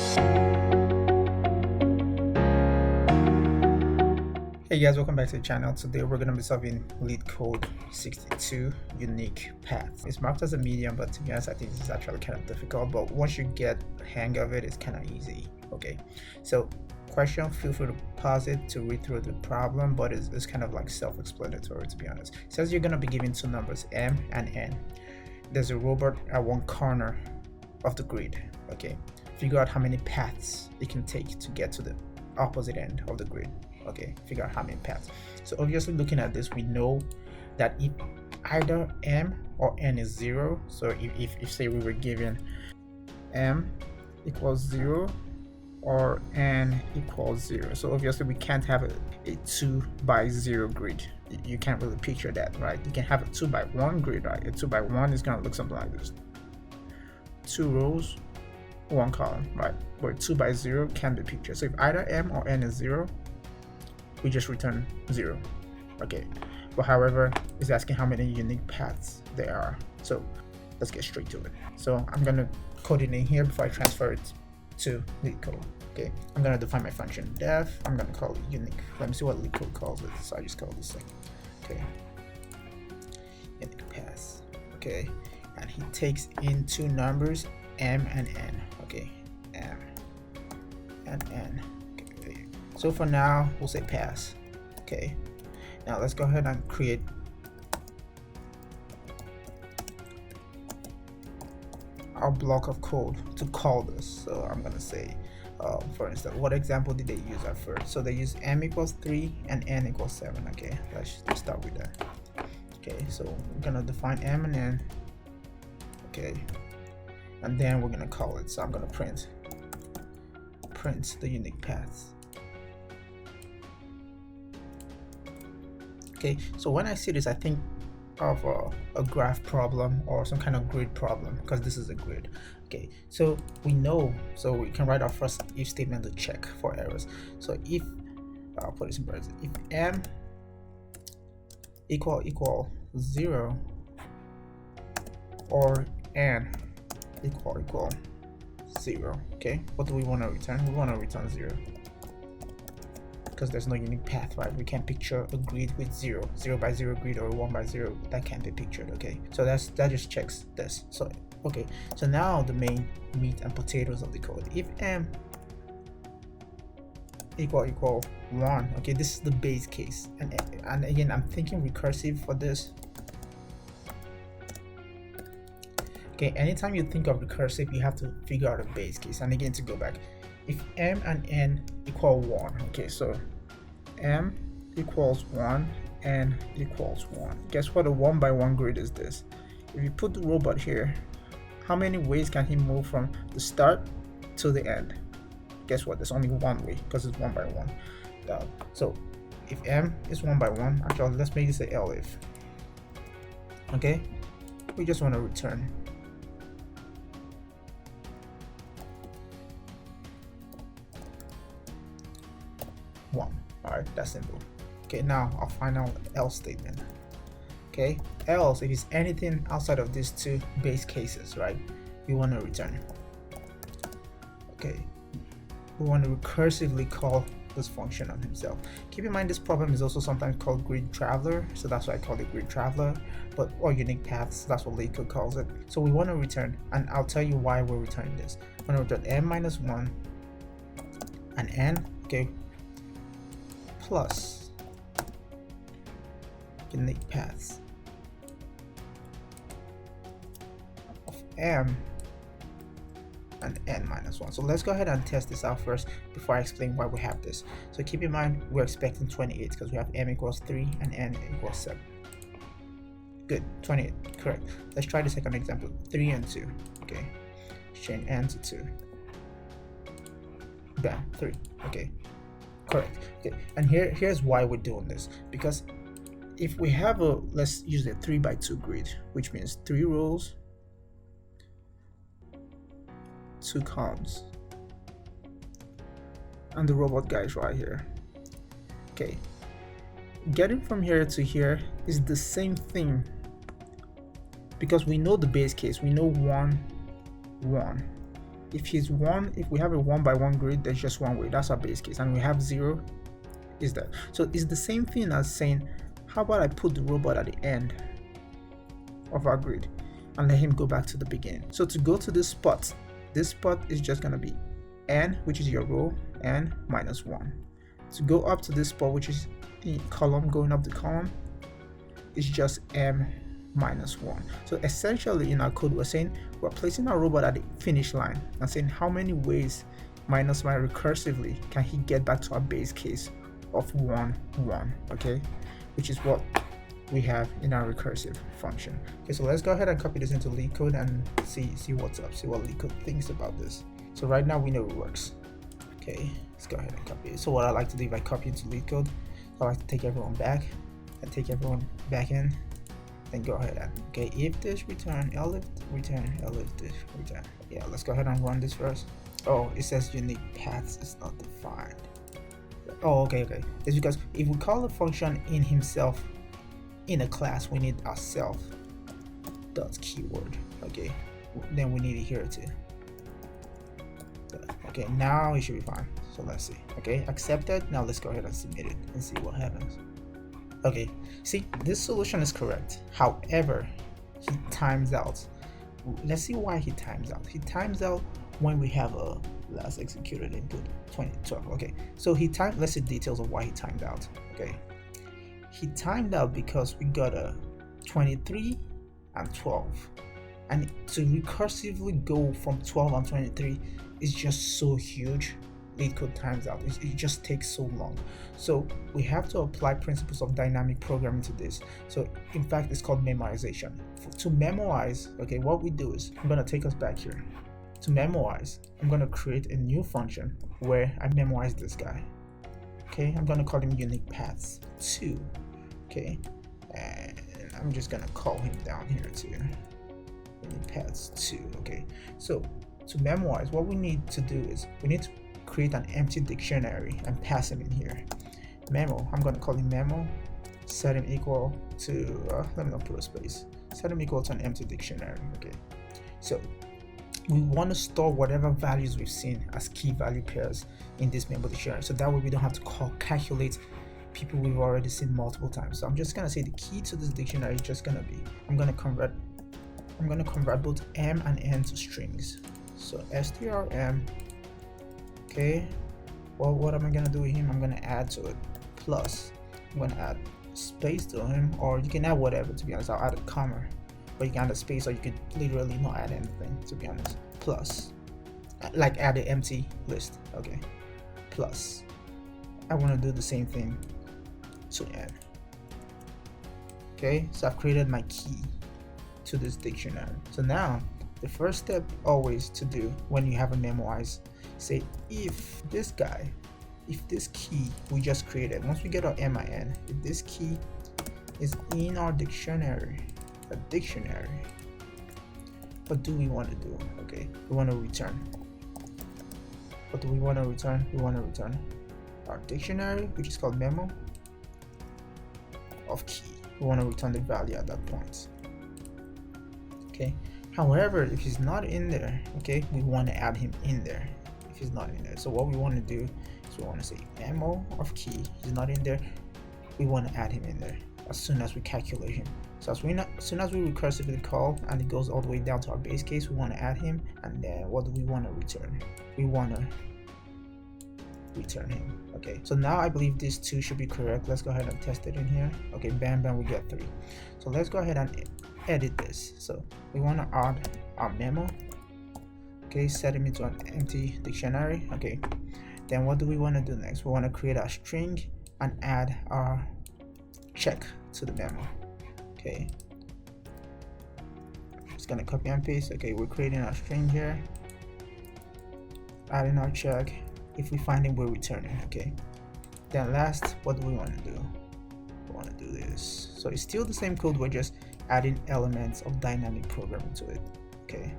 Hey guys, welcome back to the channel. Today we're going to be solving LeetCode 62 unique paths. It's marked as a medium, but to be honest, I think this is actually kind of difficult, but once you get the hang of it, it's kind of easy. Okay, so question, feel free to pause it to read through the problem, but it's kind of like self-explanatory, to be honest. It says you're going to be given two numbers, m and n. There's a robot at one corner of the grid. Okay, figure out how many paths it can take to get to the opposite end of the grid. Okay, figure out how many paths. So obviously, looking at this, we know that if either m or n is 0, so if say we were given m equals 0 or n equals 0, so obviously we can't have a 2 by 0 grid. You can't really picture that, right? You can have a 2 by 1 grid, right? A 2 by 1 is going to look something like this: 2 rows, 1 column, right? But 2 by 0 can be pictured. So if either m or n is 0, we just return 0. Okay, but however, it's asking how many unique paths there are. So let's get straight to it. So I'm gonna code it in here before I transfer it to LeetCode. Okay, I'm gonna define my function def. I'm gonna call it unique. Let me see what LeetCode calls it. So I just call this thing. Okay, unique paths. Okay, and he takes in two numbers, m and n. Okay, m and n. So for now, we'll say pass. Okay, now let's go ahead and create our block of code to call this. So I'm gonna say, for instance, what example did they use at first? So they use m equals 3 and n equals 7. Okay, let's start with that. Okay, so we're gonna define m and n. Okay, and then we're gonna call it. So I'm gonna print the unique paths. Okay, so when I see this, I think of a graph problem or some kind of grid problem, because this is a grid. Okay, so we know, so we can write our first if statement to check for errors. So if I'll put this in brackets, if m equal 0 or n equal 0, okay, what do we want to return? We want to return 0, because there's no unique path, right? We can't picture a grid with 0 by 0 grid or 1 by 0. That can't be pictured. Okay, so that just checks this. So okay, so now the main meat and potatoes of the code. If m equal 1, okay, this is the base case, and again, I'm thinking recursive for this. Okay, anytime you think of recursive, you have to figure out a base case. And again, to go back, if m and n equal 1, okay, so m equals 1, n equals 1. Guess what a 1 by 1 grid is this? If you put the robot here, how many ways can he move from the start to the end? Guess what? There's only one way, because it's 1 by 1. So if m is 1 by 1, actually let's make this a elif. Okay, we just want to return 1. All right, that's simple. Okay, now our final else statement. Okay, else, if it's anything outside of these two base cases, right, we want to return. Okay, we want to recursively call this function on himself. Keep in mind, this problem is also sometimes called grid traveler, so that's why I call it grid traveler, but or unique paths, that's what LeetCode calls it. So we want to return, and I'll tell you why we're returning this. We're going to return m minus 1 and n, okay, plus unique paths of m and n minus 1. So let's go ahead and test this out first before I explain why we have this. So keep in mind, we're expecting 28 because we have m equals 3 and n equals 7. Good, 28, correct. Let's try the second example, 3 and 2. Okay, change n to 2. Bam, 3. Okay, correct. Okay, and here's why we're doing this, because if we have a, let's use a 3 by 2 grid, which means 3 rows, 2 columns, and the robot guy is right here. Okay, getting from here to here is the same thing, because we know the base case, we know 1 1, If we have a 1 by 1 grid, there's just one way. That's our base case. And we have 0 is that. So it's the same thing as saying, how about I put the robot at the end of our grid and let him go back to the beginning. So to go to this spot is just going to be n, which is your row, n minus 1. To go up to this spot, which is the column, going up the column, is just m minus 1. So essentially in our code, we're saying we're placing our robot at the finish line and saying how many ways minus y recursively can he get back to our base case of 1 1, okay, which is what we have in our recursive function. Okay, so let's go ahead and copy this into LeetCode and see what's up, see what LeetCode thinks about this. So right now we know it works. Okay, let's go ahead and copy it. So what I like to do if I copy into LeetCode, I like to take everyone back and take everyone back in, then go ahead and, okay, if this return, elif return, elif this return. Yeah, let's go ahead and run this first. Oh, it says unique paths is not defined. Oh, okay. It's because if we call a function in himself in a class, we need our self dot keyword. Okay, then we need it here too. Okay, now it should be fine. So let's see. Okay, accepted. Now let's go ahead and submit it and see what happens. Okay, see, this solution is correct. However, he times out. Let's see why he times out. He times out when we have a last executed input 2012. Okay, so let's see details of why he timed out. Okay, he timed out because we got a 23 and 12, and to recursively go from 12 and 23 is just so huge. LeetCode times out. It just takes so long. So we have to apply principles of dynamic programming to this. So in fact, it's called memoization. To memorize, okay, what we do is, I'm going to take us back here. To memorize, I'm going to create a new function where I memorize this guy. Okay, I'm going to call him unique paths 2. Okay, and I'm just going to call him down here too. Unique paths 2. Okay, so to memorize, what we need to do is we need to create an empty dictionary and pass him in here. Memo, I'm going to call him memo, set him equal to, let me not put a space, set him equal to an empty dictionary. Okay, so we want to store whatever values we've seen as key value pairs in this memo dictionary, so that way we don't have to calculate people we've already seen multiple times. So I'm just going to say the key to this dictionary is just going to be, I'm going to convert both m and n to strings. So strm. Okay, well, what am I gonna do with him? I'm gonna add to it plus. I'm gonna add space to him, or you can add whatever. To be honest, I'll add a comma, or you can add a space, or you could literally not add anything. To be honest, plus, like add an empty list. Okay, plus. I want to do the same thing to n. Okay, so I've created my key to this dictionary. So now the first step always to do when you have a memorize, say if this key we just created, once we get our min, if this key is in our dictionary, what do we want to do? Okay, we want to return. What do we want to return? We want to return our dictionary, which is called memo of key. We want to return the value at that point. Okay, however, if he's not in there, okay, we want to add him in there. If he's not in there, so what we want to do is we want to say memo of key. He's not in there, we want to add him in there as soon as we calculate him. So as soon as we recursively call and it goes all the way down to our base case, we want to add him, and then what do we want to return? We want to return him. Okay, so now I believe these two should be correct. Let's go ahead and test it in here. Okay, bam, we get 3. So let's go ahead and edit this. So we want to add our memo. Okay, set him into an empty dictionary. Okay, then what do we want to do next? We want to create a string and add our check to the memo. Okay, just gonna copy and paste. Okay, we're creating our string here, adding our check. If we find him, we're returning. Okay, then last, what do we want to do? We want to do this. So it's still the same code, we're just adding elements of dynamic programming to it. Okay,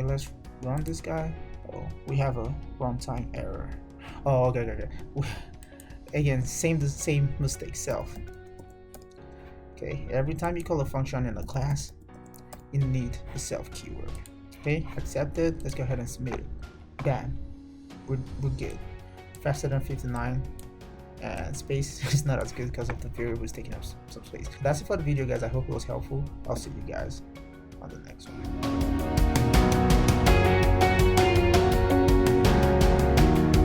let's run this guy. Oh, we have a runtime error. Oh, okay. Again, the same mistake, self. Okay, every time you call a function in a class, you need the self keyword. Okay, accepted. Let's go ahead and submit it. Bam, we're good. Faster than 59, and space is not as good because of the variables taking up some space. That's it for the video, guys. I hope it was helpful. I'll see you guys on the next one.